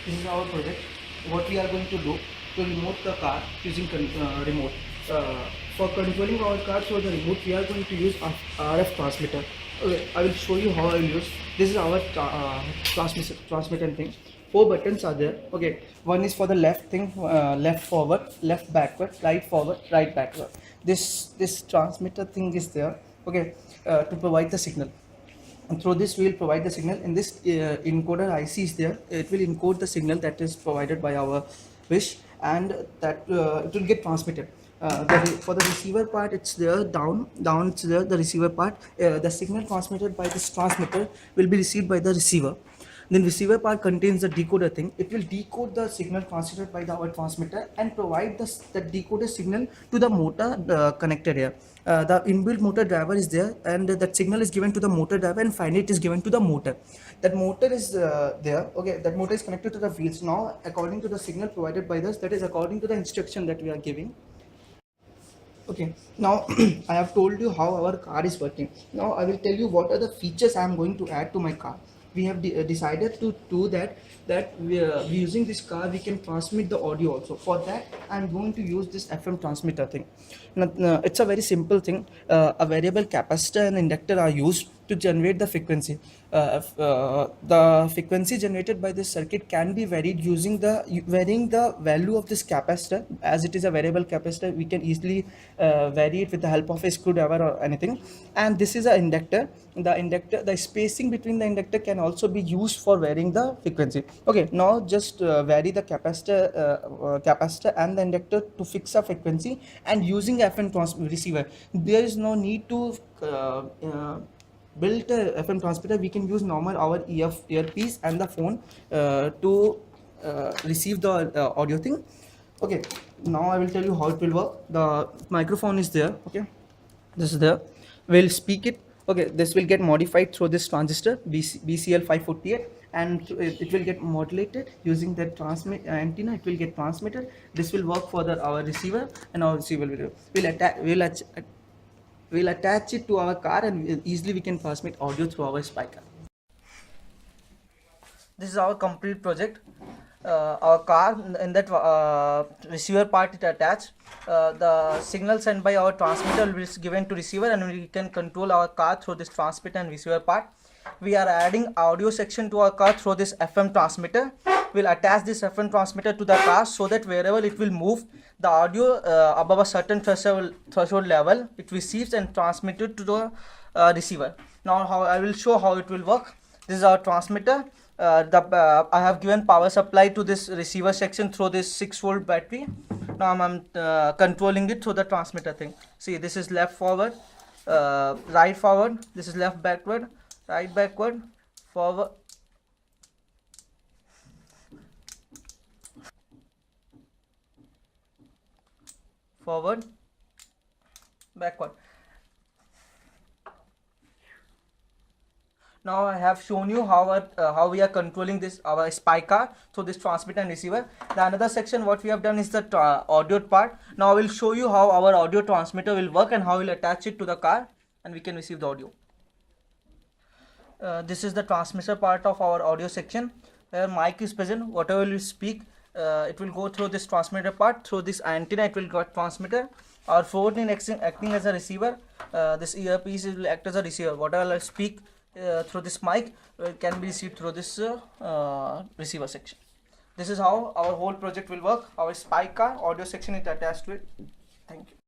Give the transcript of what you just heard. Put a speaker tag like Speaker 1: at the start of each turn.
Speaker 1: This is our project. What we are going to do to remote the car using remote. For controlling our car through the remote, we are going to use RF transmitter. Okay, I will show you how I will use. This is our transmitter thing. Four buttons are there. Okay, one is for the left thing, left forward, left backward, right forward, right backward. This transmitter thing is there. Okay, to provide the signal. And through this we will provide the signal. In this encoder IC is there. It will encode the signal that is provided by our wish, and that it will get transmitted. For the receiver part, it's there, down it's there, the receiver part. The signal transmitted by this transmitter will be received by the receiver. Then receiver part contains the decoder thing. It will decode the signal transmitted by our transmitter and provide the decoded signal to the motor connected here. The inbuilt motor driver is there, and that signal is given to the motor driver, and finally it is given to the motor. That motor is there. Okay, that motor is connected to the wheels. Now, according to the signal provided by us, that is according to the instruction that we are giving. Okay, now I have told you how our car is working. Now I will tell you what are the features I am going to add to my car. We have decided to do that we using this car we can transmit the audio also. For that I am going to use this FM transmitter thing. Now, it's a very simple thing. A variable capacitor and inductor are used to generate the frequency. The frequency generated by this circuit can be varied using varying the value of this capacitor. As it is a variable capacitor, we can easily vary it with the help of a screwdriver or anything. And this is an inductor. The spacing between the inductor can also be used for varying the frequency. Okay, now just vary the capacitor and the inductor to fix a frequency, and using FM receiver, there is no need to build a FM transmitter. We can use normal our earpiece and the phone to receive the audio thing. Okay, now I will tell you how it will work. The microphone is there. Okay, this is there. We'll speak it. Okay, this will get modified through this transistor BCL 548, and it will get modulated using that transmit antenna. It will get transmitted. This will work for our receiver, and our receiver will attach it to our car, and easily we can transmit audio through our speaker. This is our complete project. Our car, in that receiver part it attached. The signal sent by our transmitter will be given to receiver, and we can control our car through this transmitter and receiver part. We are adding audio section to our car through this FM transmitter. We'll attach this FM transmitter to the car so that wherever it will move, the audio above a certain threshold level, it receives and transmitted to the receiver. Now I will show how it will work. This is our transmitter. I have given power supply to this receiver section through this 6-volt battery. Now I'm controlling it through the transmitter thing. See, this is left forward, right forward. This is left backward, right backward, forward, forward, backward. Now I have shown you how we are controlling this our spy car through this transmitter and receiver. The another section what we have done is the audio part. Now I will show you how our audio transmitter will work and how we'll attach it to the car and we can receive the audio. This is the transmitter part of our audio section. Where mic is present, whatever you speak, it will go through this transmitter part. Through this antenna, it will get transmitter. Our phone is acting as a receiver. This earpiece will act as a receiver. Whatever I speak through this mic can be received through this receiver section. This is how our whole project will work. Our spy car audio section is attached to it. Thank you.